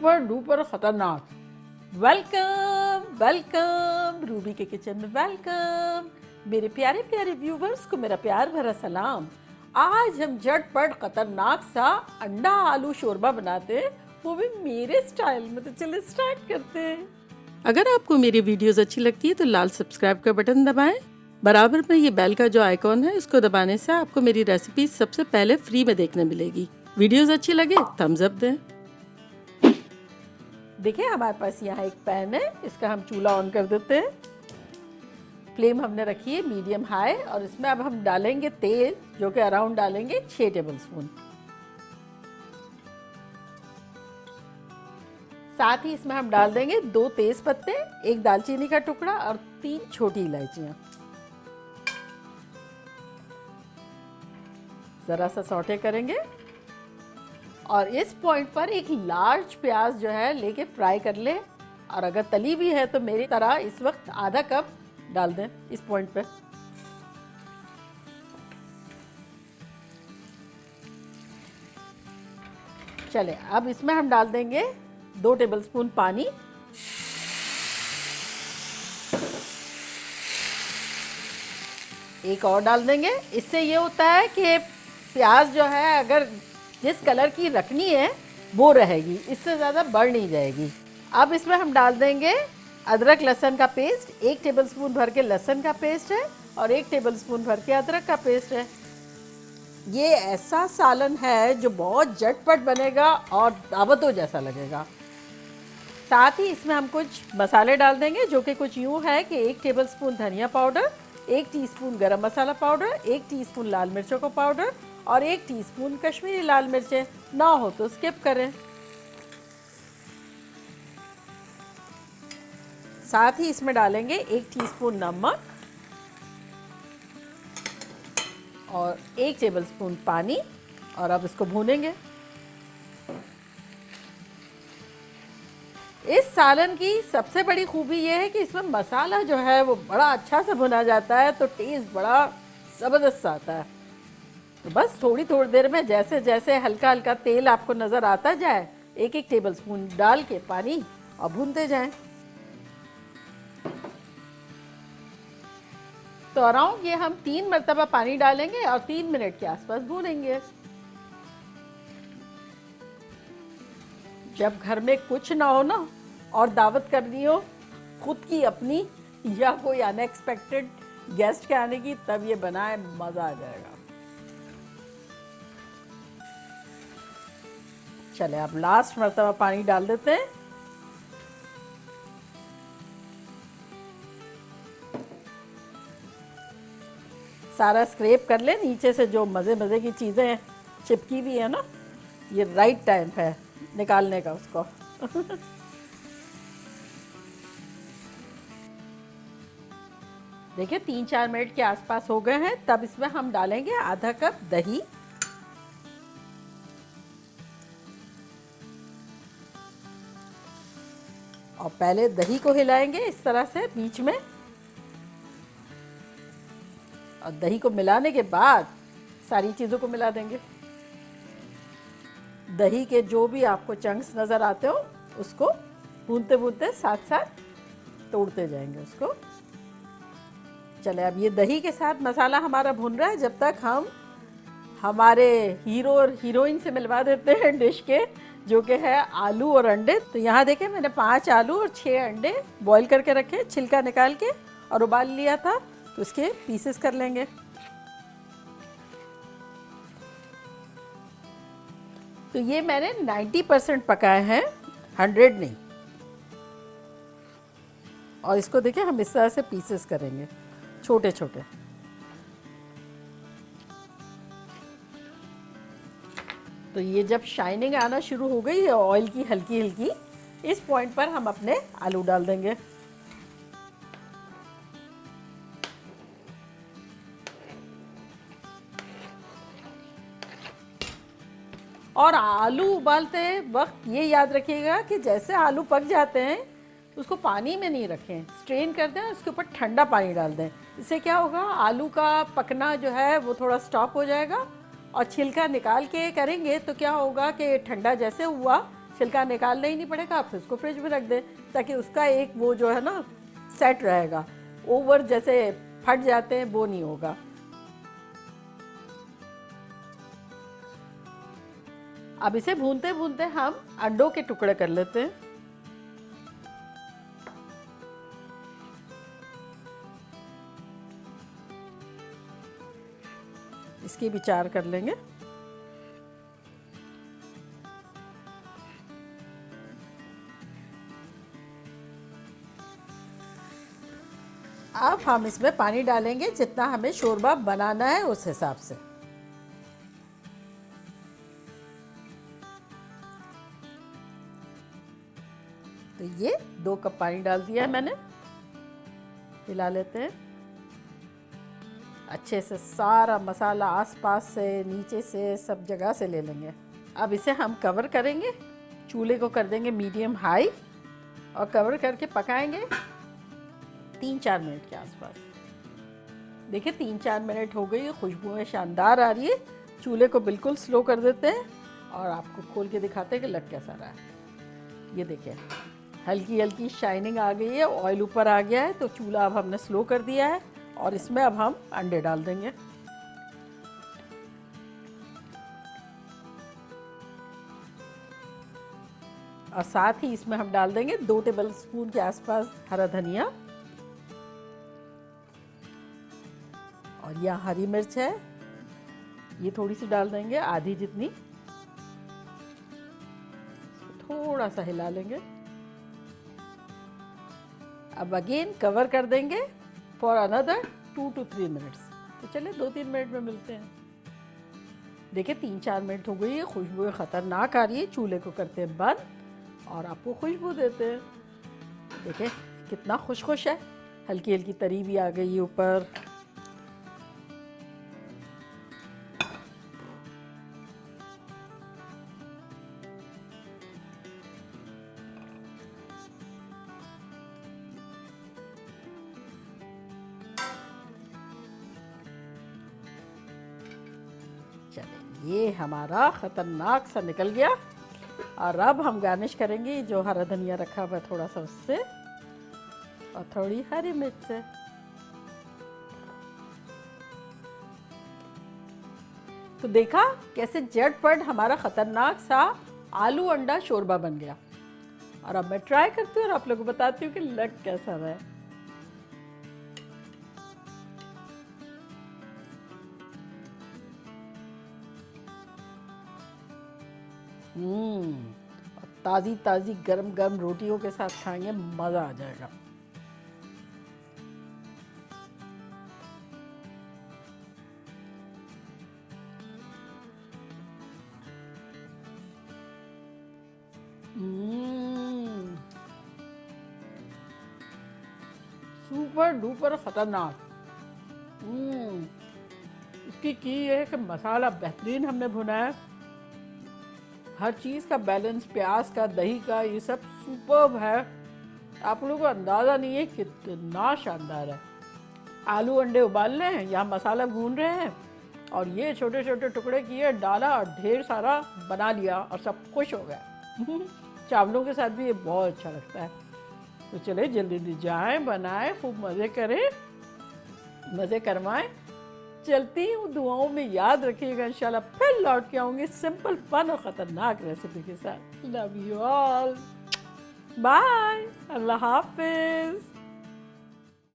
Super duper खतरनाक। Welcome welcome Ruby के kitchen में वेलकम। मेरे प्यारे प्यारे व्यूवर्स को मेरा प्यार भरा सलाम। आज हम झटपट खतरनाक सा अंडा आलू शोरबा बनाते हैं, वो भी मेरे स्टाइल में। तो चलिए स्टार्ट करते हैं। अगर आपको मेरी वीडियोस अच्छी लगती है तो लाल सब्सक्राइब का बटन दबाएं। बराबर में ये बेल का जो आइकॉन है उसको दबाने से आपको मेरी रेसिपी सबसे पहले फ्री में देखने मिलेगी। वीडियोस अच्छी लगे थम्स अप दें। देखिए हमारे पास यहाँ एक पैन है, इसका हम चूल्हा ऑन कर देते हैं। फ्लेम हमने रखी है मीडियम हाई और इसमें अब हम डालेंगे तेल, जो कि अराउंड डालेंगे 6 टेबलस्पून। साथ ही इसमें हम डाल देंगे 2 तेज पत्ते, 1 दालचीनी का टुकड़ा और 3 छोटी इलायचियां। जरा सा सौटे करेंगे और इस पॉइंट पर एक लार्ज प्याज जो है लेके फ्राई कर ले, और अगर तली भी है तो मेरी तरह इस वक्त आधा कप डाल दें इस पॉइंट पे। चले अब इसमें हम डाल देंगे 2 टेबलस्पून पानी। एक और डाल देंगे। इससे ये होता है कि प्याज जो है अगर जिस कलर की रखनी है वो रहेगी, इससे ज़्यादा बढ़ नहीं जाएगी। अब इसमें हम डाल देंगे अदरक लहसुन का पेस्ट। 1 टेबलस्पून भर के लहसुन का पेस्ट है और 1 टेबलस्पून भर के अदरक का पेस्ट है। ये ऐसा सालन है जो बहुत झटपट बनेगा और दावतों जैसा लगेगा। साथ ही इसमें हम कुछ मसाले डाल देंगे, जो कि कुछ यूँ है कि 1 टेबलस्पून धनिया पाउडर, 1 टीस्पून गरम मसाला पाउडर, 1 टीस्पून लाल मिर्चों का पाउडर और 1 टीस्पून कश्मीरी लाल मिर्चें। ना हो तो स्किप करें। साथ ही इसमें डालेंगे 1 टीस्पून नमक और 1 टेबलस्पून पानी, और अब इसको भूनेंगे। इस सालन की सबसे बड़ी खूबी यह है कि इसमें मसाला जो है वो बड़ा अच्छा से भुना जाता है, तो टेस्ट बड़ा ज़बरदस्त आता है। तो बस थोड़ी देर में जैसे जैसे हल्का हल्का तेल आपको नज़र आता जाए, 1-1 टेबलस्पून डाल के पानी और भूनते जाएं। तो अराउंड ये हम 3 मरतबा पानी डालेंगे और 3 मिनट के आसपास भूनेंगे। जब घर में कुछ ना हो ना और दावत करनी हो खुद की अपनी या कोई अनएक्सपेक्टेड गेस्ट के आने की, तब ये बनाए, मज़ा आ जाएगा। चले अब लास्ट मरतबा पानी डाल देते हैं। सारा स्क्रैप कर ले नीचे से, जो मज़े मज़े की चीज़ें चिपकी हुई है ना, ये राइट टाइम है निकालने का उसको। देखिए 3-4 मिनट के आसपास हो गए हैं। तब इसमें हम डालेंगे आधा कप दही, और पहले दही को हिलाएंगे इस तरह से बीच में, और दही को मिलाने के बाद सारी चीज़ों को मिला देंगे। दही के जो भी आपको चंक्स नज़र आते हो उसको भूनते भूनते साथ साथ तोड़ते जाएंगे उसको। चले अब ये दही के साथ मसाला हमारा भुन रहा है, जब तक हम हमारे हीरो और हीरोइन से मिलवा देते हैं डिश के, जो कि है आलू और अंडे। तो यहाँ देखें मैंने 5 आलू और 6 अंडे बॉईल करके रखे, छिलका निकाल के और उबाल लिया था, तो इसके पीसेस कर लेंगे। तो ये मैंने 90% पकाए हैं, 100 नहीं। और इसको देखिए हम इस तरह से पीसेस करेंगे छोटे छोटे। तो ये जब शाइनिंग आना शुरू हो गई है ऑयल की हल्की हल्की, इस पॉइंट पर हम अपने आलू डाल देंगे। और आलू उबालते वक्त ये याद रखिएगा कि जैसे आलू पक जाते हैं उसको पानी में नहीं रखें, स्ट्रेन कर दें, उसके ऊपर ठंडा पानी डाल दें। इससे क्या होगा, आलू का पकना जो है वो थोड़ा स्टॉप हो जाएगा, और छिलका निकाल के करेंगे तो क्या होगा कि ठंडा जैसे हुआ छिलका निकालना ही नहीं पड़ेगा, आप उसको फ्रिज में रख दें ताकि उसका एक वो जो है ना सेट रहेगा, ओवर जैसे फट जाते हैं वो नहीं होगा। अब इसे भूनते भूनते हम अंडों के टुकड़े कर लेते हैं। इसकी विचार कर लेंगे। अब हम इसमें पानी डालेंगे जितना हमें शोरबा बनाना है उस हिसाब से। तो ये 2 कप पानी डाल दिया है मैंने। हिला लेते हैं अच्छे से, सारा मसाला आसपास से नीचे से सब जगह से ले लेंगे। अब इसे हम कवर करेंगे, चूल्हे को कर देंगे मीडियम हाई और कवर करके पकाएंगे 3-4 मिनट के आसपास। देखिए 3-4 मिनट हो गई, खुशबुएं शानदार आ रही है। चूल्हे को बिल्कुल स्लो कर देते हैं और आपको खोल के दिखाते हैं कि लग कैसा रहा है। ये देखिए हल्की हल्की शाइनिंग आ गई है, ऑयल ऊपर आ गया है। तो चूल्हा अब हमने स्लो कर दिया है और इसमें अब हम अंडे डाल देंगे। और साथ ही इसमें हम डाल देंगे 2 टेबल स्पून के आसपास हरा धनिया, और यहाँ हरी मिर्च है, ये थोड़ी सी डाल देंगे, आधी जितनी। थोड़ा सा हिला लेंगे। अब अगेन कवर कर देंगे फॉर अनदर 2 to 3 मिनट्स। तो चलिए 2-3 मिनट में मिलते हैं। देखिए 3-4 मिनट हो गई है, खुशबू खतरनाक आ रही है। चूल्हे को करते हैं बंद और आपको खुशबू देते हैं। देखिए कितना खुश खुश है, हल्की हल्की तरी भी आ गई है ऊपर। चलिए ये हमारा खतरनाक सा निकल गया। और अब हम गार्निश करेंगे जो हरा धनिया रखा हुआ है थोड़ा सा उससे, और थोड़ी हरी मिर्च से। तो देखा कैसे झटपट हमारा खतरनाक सा आलू अंडा शोरबा बन गया। और अब मैं ट्राई करती हूँ और आप लोगों को बताती हूँ कि लग कैसा रहा है। और ताज़ी ताज़ी गरम गरम रोटियों के साथ खाएंगे, मज़ा आ जाएगा। सुपर डुपर खतरनाक। इसकी चीज़ है कि मसाला बेहतरीन हमने भुना है, हर चीज़ का बैलेंस, प्याज का, दही का, ये सब सुपर्ब है। आप लोगों को अंदाज़ा नहीं है कितना शानदार है। आलू अंडे उबाल रहे हैं, यहाँ मसाला भून रहे हैं, और ये छोटे छोटे टुकड़े किए, डाला और ढेर सारा बना लिया और सब खुश हो गए। चावलों के साथ भी ये बहुत अच्छा लगता है। तो चले जल्दी जल्दी जाएं, बनाएं, खूब मज़े करें, मज़े करवाएं। चलती हूँ, दुआओं में याद रखिएगा। इंशाल्लाह फिर लौट के आऊँगी सिंपल, फन और ख़तरनाक रेसिपी के साथ। लव यू ऑल, बाय, अल्लाह हाफिज़।